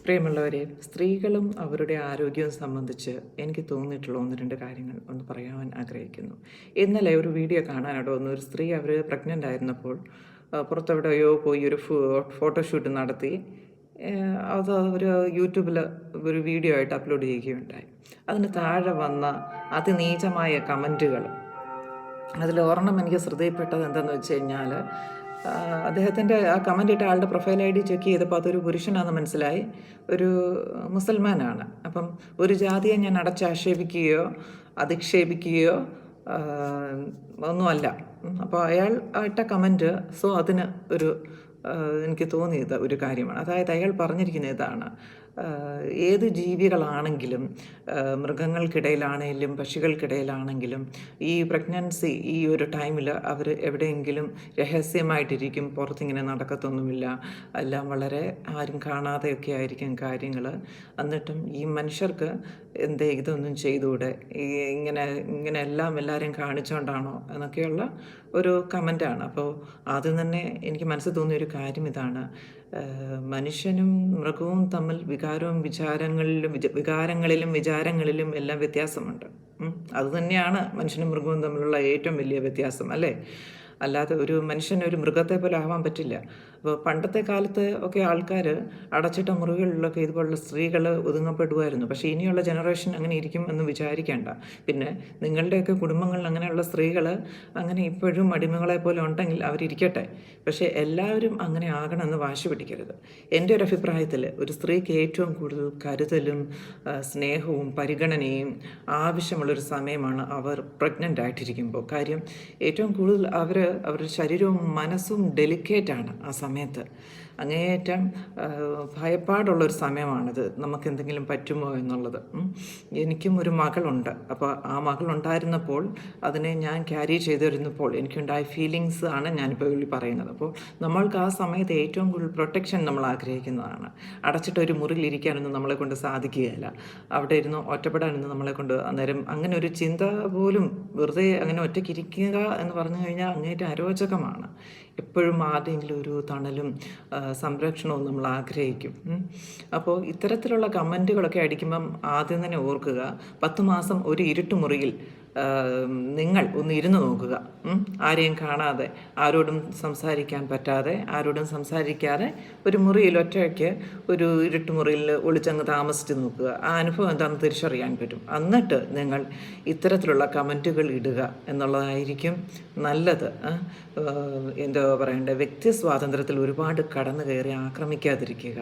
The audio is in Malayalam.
പ്രിയമുള്ളവരെ, സ്ത്രീകളും അവരുടെ ആരോഗ്യവും സംബന്ധിച്ച് എനിക്ക് തോന്നിയിട്ടുള്ള ഒന്ന് രണ്ട് കാര്യങ്ങൾ ഒന്ന് പറയാൻ ആഗ്രഹിക്കുന്നു. ഇന്നലെ ഒരു വീഡിയോ കാണാനായിട്ട് വന്നു. ഒരു സ്ത്രീ അവർ പ്രഗ്നൻ്റ് ആയിരുന്നപ്പോൾ പുറത്തെവിടെയോ പോയി ഒരു ഫോട്ടോഷൂട്ട് നടത്തി. അത് ഒരു യൂട്യൂബിൽ ഒരു വീഡിയോ ആയിട്ട് അപ്ലോഡ് ചെയ്യുകയുണ്ടായി. അതിന് താഴെ വന്ന അതിനീചമായ കമൻറ്റുകൾ, അതിൽ ഒരെണ്ണം എനിക്ക് ശ്രദ്ധയിൽപ്പെട്ടത് എന്താണെന്ന് വെച്ച് കഴിഞ്ഞാൽ, അദ്ദേഹത്തിൻ്റെ ആ കമൻ്റ് ഇട്ട ആളുടെ പ്രൊഫൈൽ ഐ ഡി ചെക്ക് ചെയ്തപ്പോൾ അതൊരു പുരുഷനാണെന്ന് മനസ്സിലായി. ഒരു മുസൽമാനാണ്. അപ്പം ഒരു ജാതിയെ ഞാൻ അടച്ചാക്ഷേപിക്കുകയോ അധിക്ഷേപിക്കുകയോ ഒന്നുമല്ല. അപ്പോൾ അയാൾ ഇട്ട കമൻറ്റ് അതിന് ഒരു എനിക്ക് തോന്നിയത് ഒരു കാര്യമാണ്. അതായത് അയാൾ പറഞ്ഞിരിക്കുന്ന ഇതാണ്: ഏത് ജീവികളാണെങ്കിലും, മൃഗങ്ങൾക്കിടയിലാണെങ്കിലും പക്ഷികൾക്കിടയിലാണെങ്കിലും, ഈ പ്രഗ്നൻസി ഈ ഒരു ടൈമിൽ അവർ എവിടെയെങ്കിലും രഹസ്യമായിട്ടിരിക്കും, പുറത്തിങ്ങനെ നടക്കത്തൊന്നുമില്ല. എല്ലാം വളരെ ആരും കാണാതെയൊക്കെ ആയിരിക്കും കാര്യങ്ങൾ. എന്നിട്ടും ഈ മനുഷ്യർക്ക് ഇതൊന്നും ചെയ്തുകൂടെ, ഇങ്ങനെ എല്ലാം എല്ലാവരെയും കാണിച്ചുകൊണ്ടാണോ എന്നൊക്കെയുള്ള ഒരു കമൻറ്റാണ്. അപ്പോൾ ആദ്യം തന്നെ എനിക്ക് മനസ്സിൽ തോന്നിയൊരു കാര്യം ഇതാണ്: മനുഷ്യനും മൃഗവും തമ്മിൽ വികാരങ്ങളിലും വിചാരങ്ങളിലും എല്ലാം വ്യത്യാസമുണ്ട്. അതുതന്നെയാണ് മനുഷ്യനും മൃഗവും തമ്മിലുള്ള ഏറ്റവും വലിയ വ്യത്യാസം, അല്ലേ? അല്ലാതെ ഒരു മനുഷ്യൻ ഒരു മൃഗത്തെ പോലെ ആവാൻ പറ്റില്ല. അപ്പോൾ പണ്ടത്തെ കാലത്ത് ഒക്കെ ആൾക്കാർ അടച്ചിട്ട മുറികളിലൊക്കെ ഇതുപോലുള്ള സ്ത്രീകൾ ഒതുങ്ങപ്പെടുമായിരുന്നു. പക്ഷേ ഇനിയുള്ള ജനറേഷൻ അങ്ങനെ ഇരിക്കും എന്ന് വിചാരിക്കേണ്ട. പിന്നെ നിങ്ങളുടെയൊക്കെ കുടുംബങ്ങളിൽ അങ്ങനെയുള്ള സ്ത്രീകൾ അങ്ങനെ ഇപ്പോഴും അടിമകളെ പോലെ ഉണ്ടെങ്കിൽ അവരിരിക്കട്ടെ. പക്ഷേ എല്ലാവരും അങ്ങനെ ആകണമെന്ന് വാശി പിടിക്കരുത്. എൻ്റെ ഒരു അഭിപ്രായത്തിൽ ഒരു സ്ത്രീക്ക് ഏറ്റവും കൂടുതൽ കരുതലും സ്നേഹവും പരിഗണനയും ആവശ്യമുള്ളൊരു സമയമാണ് അവർ പ്രഗ്നൻ്റ് ആയിട്ടിരിക്കുമ്പോൾ. കാര്യം ഏറ്റവും കൂടുതൽ അവരുടെ ശരീരവും മനസ്സും ഡെലിക്കേറ്റാണ് ആ സമയത്ത്. അങ്ങേയറ്റം ഭയപ്പാടുള്ളൊരു സമയമാണിത്, നമുക്കെന്തെങ്കിലും പറ്റുമോ എന്നുള്ളത്. എനിക്കും ഒരു മകളുണ്ട്. അപ്പോൾ ആ മകളുണ്ടായിരുന്നപ്പോൾ അതിനെ ഞാൻ ക്യാരി ചെയ്തിരുന്നപ്പോൾ എനിക്കുണ്ടായ ഫീലിങ്സ് ആണ് ഞാനിപ്പോൾ പറയുന്നത്. അപ്പോൾ നമ്മൾക്ക് ആ സമയത്ത് ഏറ്റവും കൂടുതൽ പ്രൊട്ടക്ഷൻ നമ്മൾ ആഗ്രഹിക്കുന്നതാണ്. അടച്ചിട്ടൊരു മുറിയിലിരിക്കാനൊന്നും നമ്മളെ കൊണ്ട് സാധിക്കുകയില്ല. അവിടെ ഇരുന്ന് ഒറ്റപ്പെടാനൊന്നും നമ്മളെ കൊണ്ട് അന്നേരം അങ്ങനെ ഒരു ചിന്ത പോലും, വെറുതെ അങ്ങനെ ഒറ്റയ്ക്കിരിക്കുക എന്ന് പറഞ്ഞു കഴിഞ്ഞാൽ അങ്ങേറ്റം അരോചകമാണ്. എപ്പോഴും ആരുടെയെങ്കിലും ഒരു തണലും സംരക്ഷണവും നമ്മൾ ആഗ്രഹിക്കും. അപ്പോൾ ഇത്തരത്തിലുള്ള കമൻറ്റുകളൊക്കെ അടിക്കുമ്പം ആദ്യം തന്നെ ഓർക്കുക, 10 മാസം ഒരു ഇരുട്ടുമുറിയിൽ നിങ്ങൾ ഒന്ന് ഇരുന്ന് നോക്കുക. ആരെയും കാണാതെ, ആരോടും സംസാരിക്കാൻ പറ്റാതെ, ആരോടും സംസാരിക്കാതെ ഒരു മുറിയിൽ ഒറ്റയ്ക്ക് ഒരു ഇരുട്ടുമുറിയിൽ ഒളിച്ചങ്ങ് താമസിച്ച് നോക്കുക. ആ അനുഭവം എന്താണെന്ന് തിരിച്ചറിയാൻ പറ്റും. എന്നിട്ട് നിങ്ങൾ ഇത്തരത്തിലുള്ള കമൻറ്റുകൾ ഇടുക എന്നുള്ളതായിരിക്കും നല്ലത്. എന്താ പറയണ്ടേ, വ്യക്തി സ്വാതന്ത്ര്യത്തിൽ ഒരുപാട് കടന്നു കയറി ആക്രമിക്കാതിരിക്കുക.